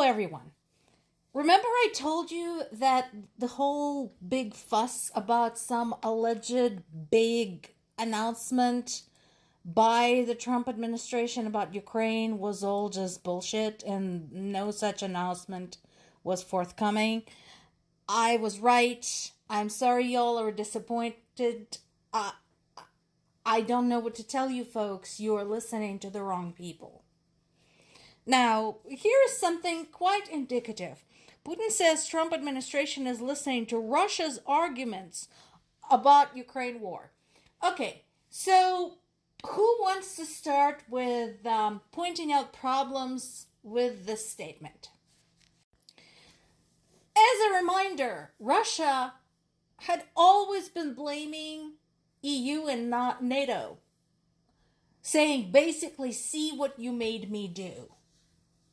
everyone. Remember I told you that the whole big fuss about some alleged big announcement by the Trump administration about Ukraine was all just bullshit and no such announcement was forthcoming? I was right. I'm sorry y'all are disappointed. I don't know what to tell you folks. You are listening to the wrong people. Now, here is something quite indicative. Putin says Trump administration is listening to Russia's arguments about Ukraine war. Okay, so who wants to start with pointing out problems with this statement? As a reminder, Russia had always been blaming EU and not NATO, saying basically, see what you made me do.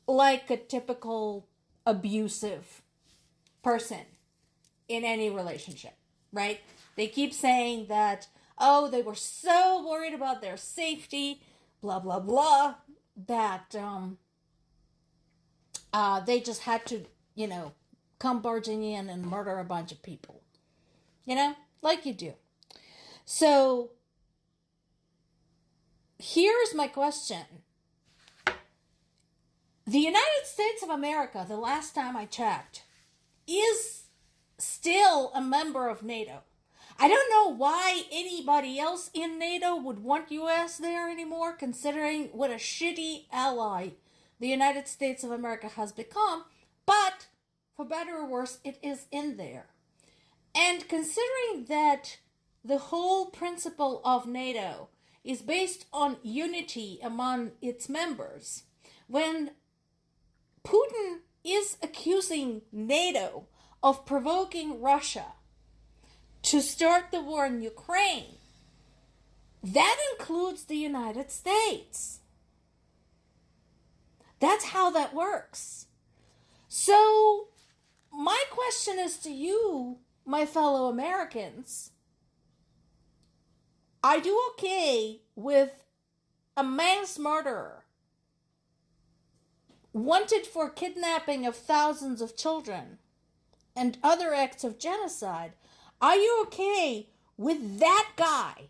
Like a typical abusive person in any relationship, right? They keep saying that, oh, they were so worried about their safety, blah, blah, blah, that they just had to, come barging in and murder a bunch of people. Like you do. So, here's my question. The United States of America, the last time I checked, is still a member of NATO. I don't know why anybody else in NATO would want US there anymore, considering what a shitty ally the United States of America has become, but for better or worse, it is in there. And considering that the whole principle of NATO is based on unity among its members, when Putin is accusing NATO of provoking Russia to start the war in Ukraine, that includes the United States. That's how that works. So, my question is to you, my fellow Americans, are you okay with a mass murderer wanted for kidnapping of thousands of children and other acts of genocide? Are you okay with that guy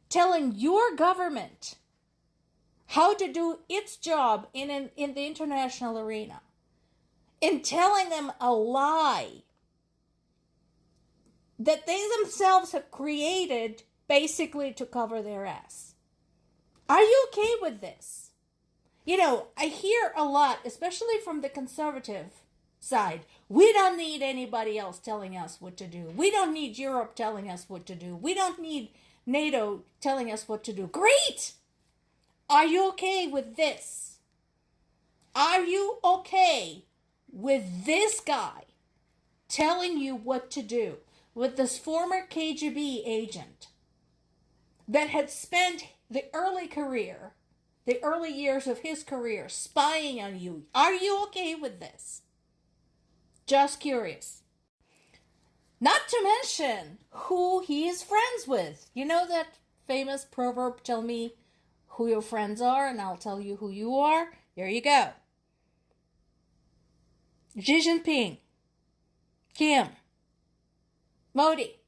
telling your government how to do its job in the international arena and telling them a lie that they themselves have created basically to cover their ass? Are you okay with this? I hear a lot, especially from the conservative side. We don't need anybody else telling us what to do. We don't need Europe telling us what to do. We don't need NATO telling us what to do. Great! Are you okay with this? Are you okay with this guy telling you what to do? With this former KGB agent that had spent the early years of his career spying on you. Are you okay with this? Just curious. Not to mention who he is friends with. You know that famous proverb, tell me who your friends are and I'll tell you who you are? There you go. Xi Jinping, Kim, Modi.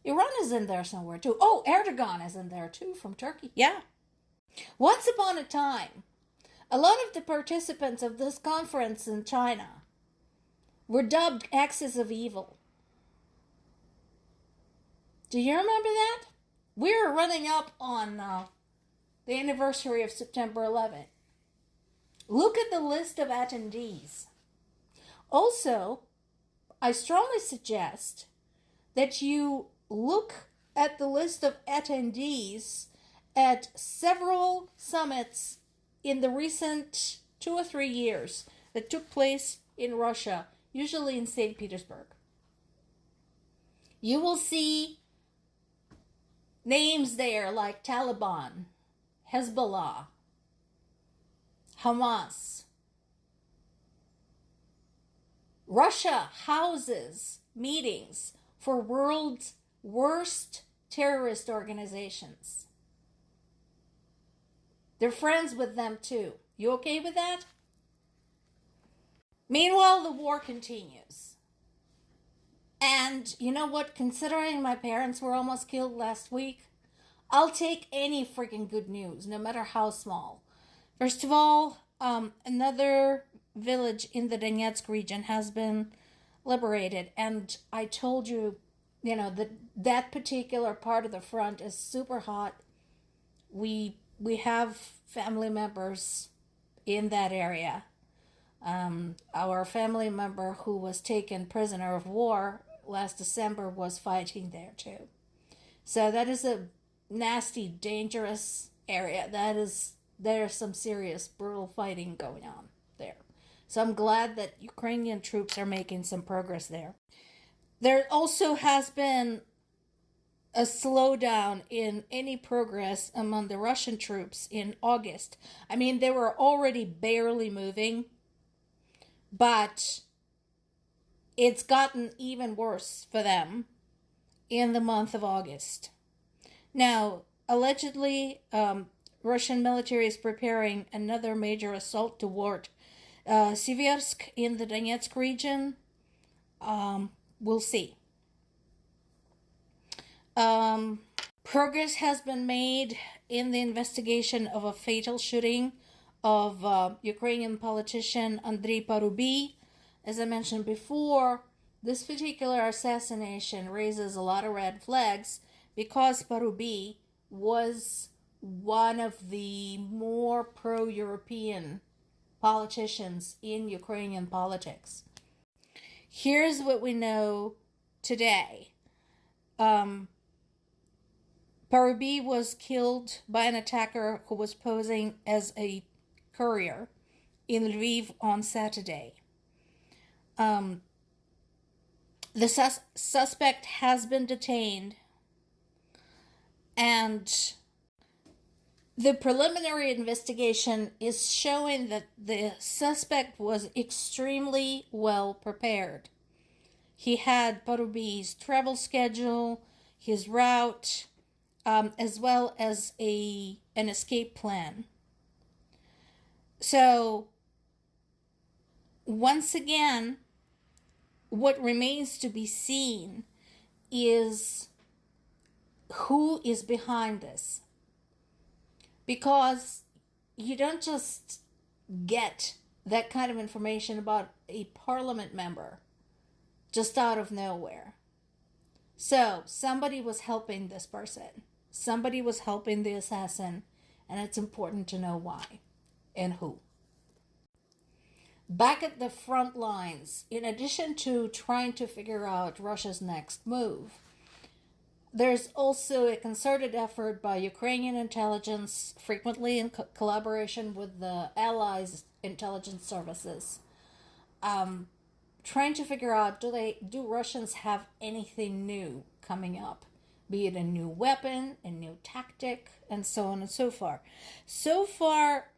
Iran is in there somewhere too. Oh, Erdogan is in there too from Turkey. Yeah. Once upon a time, a lot of the participants of this conference in China were dubbed axis of evil. Do you remember that? We're running up on the anniversary of September 11th. Look at the list of attendees. Also, I strongly suggest that you look at the list of attendees at several summits in the recent 2 or 3 years that took place in Russia, usually in St. Petersburg. You will see names there like Taliban, Hezbollah, Hamas. Russia houses meetings for world's worst terrorist organizations. They're friends with them too. You okay with that? Meanwhile, the war continues. And you know what? Considering my parents were almost killed last week, I'll take any freaking good news, no matter how small. First of all, another village in the Donetsk region has been liberated, and I told you, that that particular part of the front is super hot. We have family members in that area. Our family member who was taken prisoner of war last December was fighting there too. So that is a nasty, dangerous area. There's some serious, brutal fighting going on there. So I'm glad that Ukrainian troops are making some progress there. There also has been a slowdown in any progress among the Russian troops in August. I mean, they were already barely moving, but it's gotten even worse for them in the month of August. Now, allegedly, Russian military is preparing another major assault toward Siversk in the Donetsk region. We'll see. Progress has been made in the investigation of a fatal shooting of Ukrainian politician Andrei Parubiy. As I mentioned before, this particular assassination raises a lot of red flags because Parubiy was one of the more pro-European politicians in Ukrainian politics. Here's what we know today. Parubiy was killed by an attacker who was posing as a courier in Lviv on Saturday. The suspect has been detained, and the preliminary investigation is showing that the suspect was extremely well prepared. He had Parubiy's travel schedule, his route, as well as an escape plan. So, once again, what remains to be seen is who is behind this. Because you don't just get that kind of information about a parliament member just out of nowhere. So, somebody was helping this person. Somebody was helping the assassin, and it's important to know why and who. Back at the front lines, in addition to trying to figure out Russia's next move, there's also a concerted effort by Ukrainian intelligence, frequently in collaboration with the Allies' intelligence services, trying to figure out do Russians have anything new coming up, be it a new weapon, a new tactic, and so on and so forth. So far,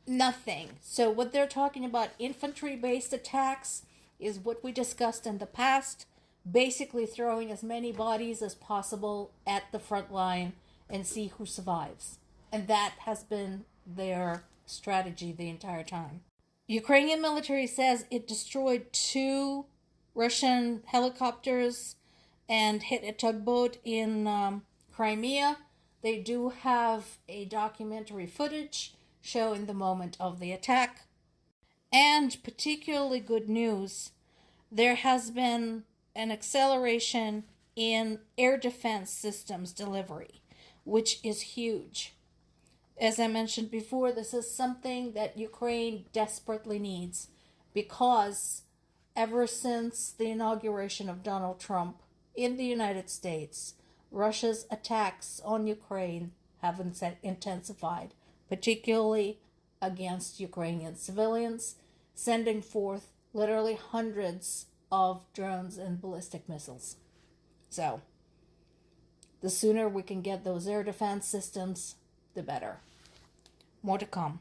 nothing. So what they're talking about, infantry-based attacks, is what we discussed in the past, basically throwing as many bodies as possible at the front line and see who survives. And that has been their strategy the entire time. Ukrainian military says it destroyed 2 Russian helicopters and hit a tugboat in Crimea. They do have a documentary footage showing the moment of the attack. And particularly good news, there has been an acceleration in air defense systems delivery, which is huge. As I mentioned before, this is something that Ukraine desperately needs because ever since the inauguration of Donald Trump in the United States, Russia's attacks on Ukraine have intensified, particularly against Ukrainian civilians, sending forth literally hundreds of drones and ballistic missiles. So, the sooner we can get those air defense systems, the better. More to come.